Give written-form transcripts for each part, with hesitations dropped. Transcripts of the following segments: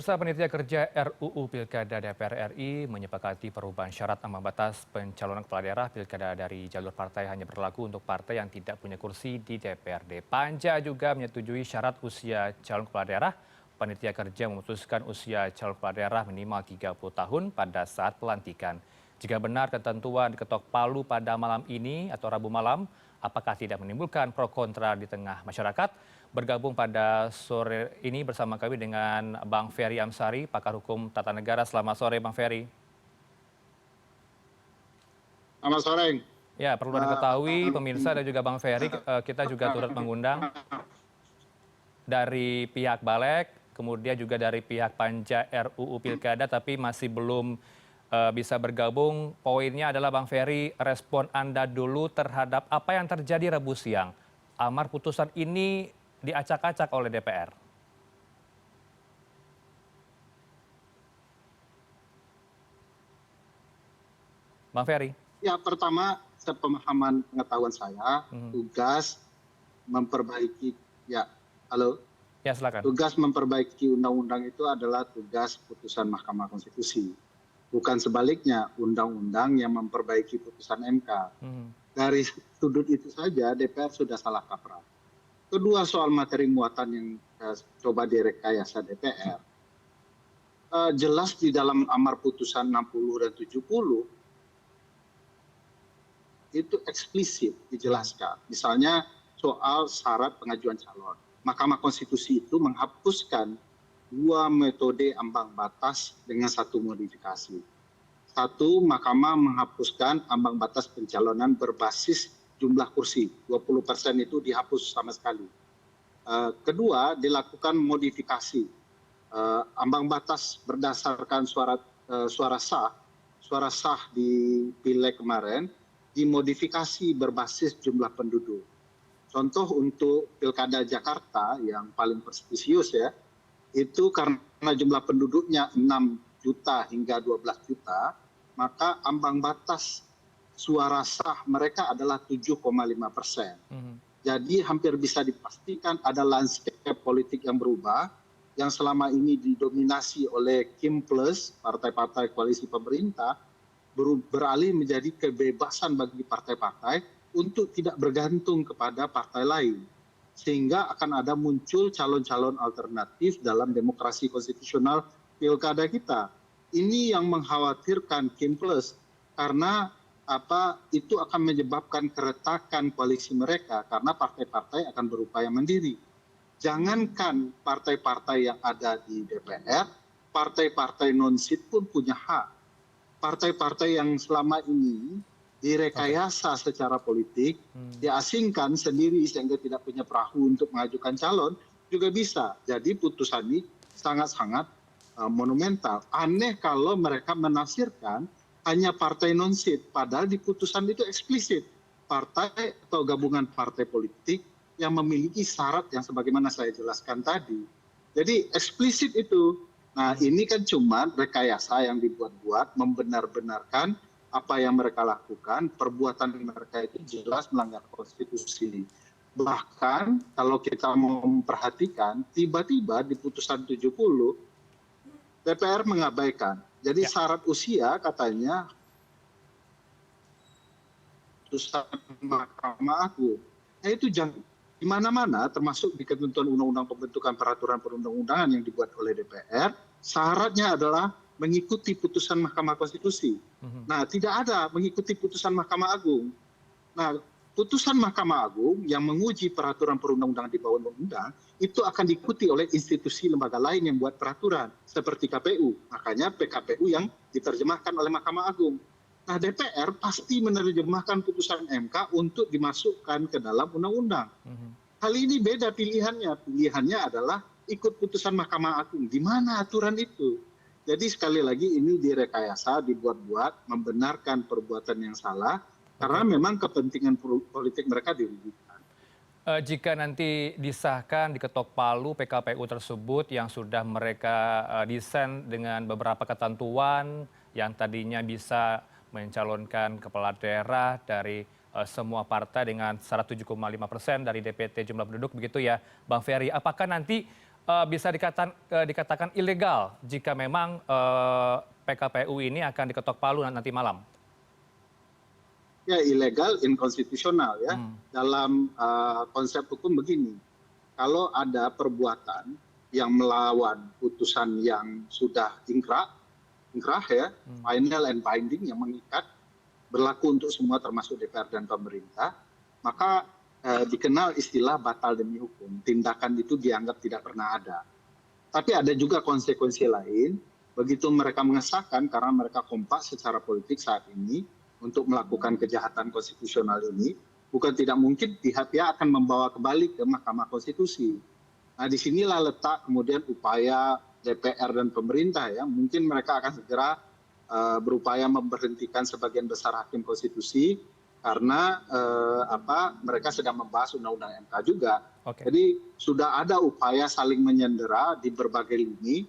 Pemirsa Panitia Kerja RUU Pilkada DPR RI menyepakati perubahan syarat ambang batas pencalonan kepala daerah pilkada dari jalur partai hanya berlaku untuk partai yang tidak punya kursi di DPRD. Panja juga menyetujui syarat usia calon kepala daerah. Panitia Kerja memutuskan usia calon kepala daerah minimal 30 tahun pada saat pelantikan. Jika benar ketentuan diketok palu pada malam ini atau Rabu malam, apakah tidak menimbulkan pro kontra di tengah masyarakat? Bergabung pada sore ini bersama kami dengan Bang Ferry Amsari, pakar hukum tata negara. Selamat sore, Bang Ferry. Selamat sore. Ya, perlu Anda ketahui, pemirsa dan juga Bang Ferry, kita juga turut mengundang dari pihak Balek, kemudian juga dari pihak Panja RUU Pilkada, tapi masih belum bisa bergabung. Poinnya adalah Bang Ferry, respon Anda dulu terhadap apa yang terjadi Rabu siang. Amar putusan ini diacak-acak oleh DPR. Bang Ferry. Ya, pertama, sepemahaman pengetahuan saya, tugas memperbaiki, ya, halo? Ya, silakan. Tugas memperbaiki undang-undang itu adalah tugas putusan Mahkamah Konstitusi. Bukan sebaliknya, undang-undang yang memperbaiki putusan MK. Dari sudut itu saja, DPR sudah salah kaprah. Kedua, soal materi muatan yang coba direkayasa DPR. Jelas di dalam amar putusan 60 dan 70, itu eksplisit dijelaskan. Misalnya soal syarat pengajuan calon. Mahkamah Konstitusi itu menghapuskan 2 metode ambang batas dengan 1 modifikasi. 1, Mahkamah menghapuskan ambang batas pencalonan berbasis jumlah kursi, 20% itu dihapus sama sekali. Kedua, dilakukan modifikasi ambang batas berdasarkan suara sah di Pileg kemarin dimodifikasi berbasis jumlah penduduk. Contoh untuk Pilkada Jakarta yang paling prestisius ya, itu karena jumlah penduduknya 6 juta hingga 12 juta, maka ambang batas suara sah mereka adalah 7,5%. Jadi hampir bisa dipastikan ada landscape politik yang berubah, yang selama ini didominasi oleh Kim Plus, partai-partai koalisi pemerintah, beralih menjadi kebebasan bagi partai-partai untuk tidak bergantung kepada partai lain. Sehingga akan ada muncul calon-calon alternatif dalam demokrasi konstitusional pilkada kita. Ini yang mengkhawatirkan Kim Plus, karena itu akan menyebabkan keretakan koalisi mereka karena partai-partai akan berupaya mandiri. Jangankan partai-partai yang ada di DPR, partai-partai non-sit pun punya hak. Partai-partai yang selama ini direkayasa secara politik, diasingkan sendiri sehingga tidak punya perahu untuk mengajukan calon, juga bisa. Jadi putusan ini sangat-sangat monumental. Aneh kalau mereka menafsirkan hanya partai non-sit, padahal di putusan itu eksplisit partai atau gabungan partai politik yang memiliki syarat yang sebagaimana saya jelaskan tadi. Jadi eksplisit itu. Nah, ini kan cuma rekayasa yang dibuat-buat membenar-benarkan apa yang mereka lakukan, perbuatan mereka itu jelas melanggar konstitusi. Bahkan kalau kita mau memperhatikan, tiba-tiba di putusan 70 DPR mengabaikan. Jadi syarat usia katanya putusan Mahkamah Agung. Nah, itu jangan di mana-mana, termasuk di ketentuan undang-undang pembentukan peraturan perundang-undangan yang dibuat oleh DPR, syaratnya adalah mengikuti putusan Mahkamah Konstitusi. Nah, tidak ada mengikuti putusan Mahkamah Agung. Nah, putusan Mahkamah Agung yang menguji peraturan perundang-undangan di bawah undang-undang itu akan diikuti oleh institusi lembaga lain yang buat peraturan seperti KPU. Makanya PKPU yang diterjemahkan oleh Mahkamah Agung. Nah, DPR pasti menerjemahkan putusan MK untuk dimasukkan ke dalam undang-undang. Hal ini beda pilihannya. Pilihannya adalah ikut putusan Mahkamah Agung. Di mana aturan itu? Jadi sekali lagi ini direkayasa, dibuat-buat, membenarkan perbuatan yang salah, karena memang kepentingan politik mereka dirugikan. Jika nanti disahkan diketok palu PKPU tersebut yang sudah mereka desain dengan beberapa ketentuan yang tadinya bisa mencalonkan kepala daerah dari semua partai dengan syarat 7,5% dari DPT jumlah penduduk begitu ya, Bang Ferry. Apakah nanti bisa dikatakan ilegal jika memang PKPU ini akan diketok palu nanti malam? Ya, ilegal, inkonstitusional ya. Dalam konsep hukum begini, kalau ada perbuatan yang melawan putusan yang sudah inkrah ya, final and binding yang mengikat, berlaku untuk semua termasuk DPR dan pemerintah, maka dikenal istilah batal demi hukum. Tindakan itu dianggap tidak pernah ada. Tapi ada juga konsekuensi lain, begitu mereka mengesahkan karena mereka kompak secara politik saat ini untuk melakukan kejahatan konstitusional ini, bukan tidak mungkin pihak-pihak akan membawa kembali ke Mahkamah Konstitusi. Nah, disinilah letak kemudian upaya DPR dan pemerintah ya, mungkin mereka akan segera berupaya memberhentikan sebagian besar hakim konstitusi karena mereka sedang membahas undang-undang MK juga. Jadi sudah ada upaya saling menyandera di berbagai lini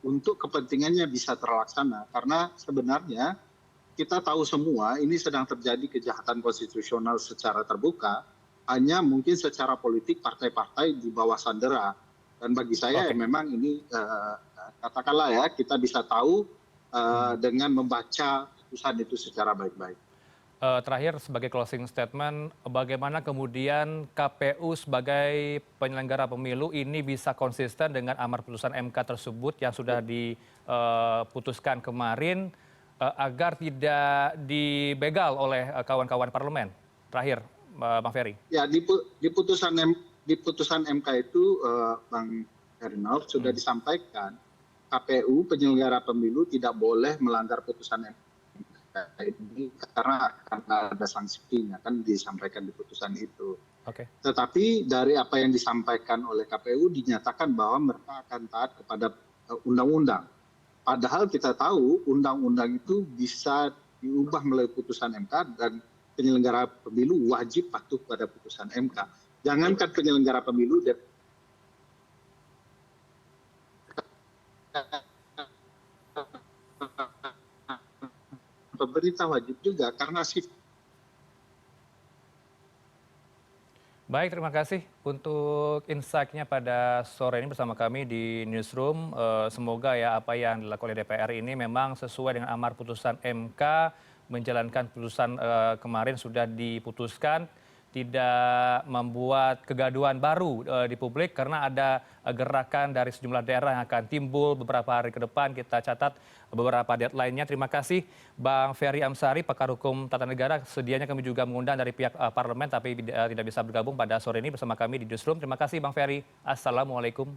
untuk kepentingannya bisa terlaksana, karena sebenarnya kita tahu semua ini sedang terjadi kejahatan konstitusional secara terbuka, hanya mungkin secara politik partai-partai di bawah sandera. Dan bagi saya ya memang ini katakanlah ya, kita bisa tahu dengan membaca putusan itu secara baik-baik. Terakhir sebagai closing statement, bagaimana kemudian KPU sebagai penyelenggara pemilu ini bisa konsisten dengan amar putusan MK tersebut yang sudah diputuskan kemarin, agar tidak dibegal oleh kawan-kawan parlemen? Terakhir, Bang Ferry. Ya, di putusan MK itu, Bang Herinov, sudah disampaikan KPU penyelenggara pemilu tidak boleh melanggar putusan MK ini karena akan ada sanksinya, kan disampaikan di putusan itu. Tetapi dari apa yang disampaikan oleh KPU dinyatakan bahwa mereka akan taat kepada undang-undang. Padahal kita tahu undang-undang itu bisa diubah melalui putusan MK dan penyelenggara pemilu wajib patuh pada putusan MK. Jangankan penyelenggara pemilu, pemerintah wajib juga karena Baik, terima kasih untuk insight-nya pada sore ini bersama kami di Newsroom. Semoga ya apa yang dilakukan oleh DPR ini memang sesuai dengan amar putusan MK, menjalankan putusan kemarin sudah diputuskan, tidak membuat kegaduhan baru di publik karena ada gerakan dari sejumlah daerah yang akan timbul beberapa hari ke depan. Kita catat beberapa deadline-nya. Terima kasih Bang Ferry Amsari, pakar hukum tata negara. Sedianya kami juga mengundang dari pihak parlemen tapi tidak bisa bergabung pada sore ini bersama kami di Newsroom. Terima kasih Bang Ferry. Assalamualaikum.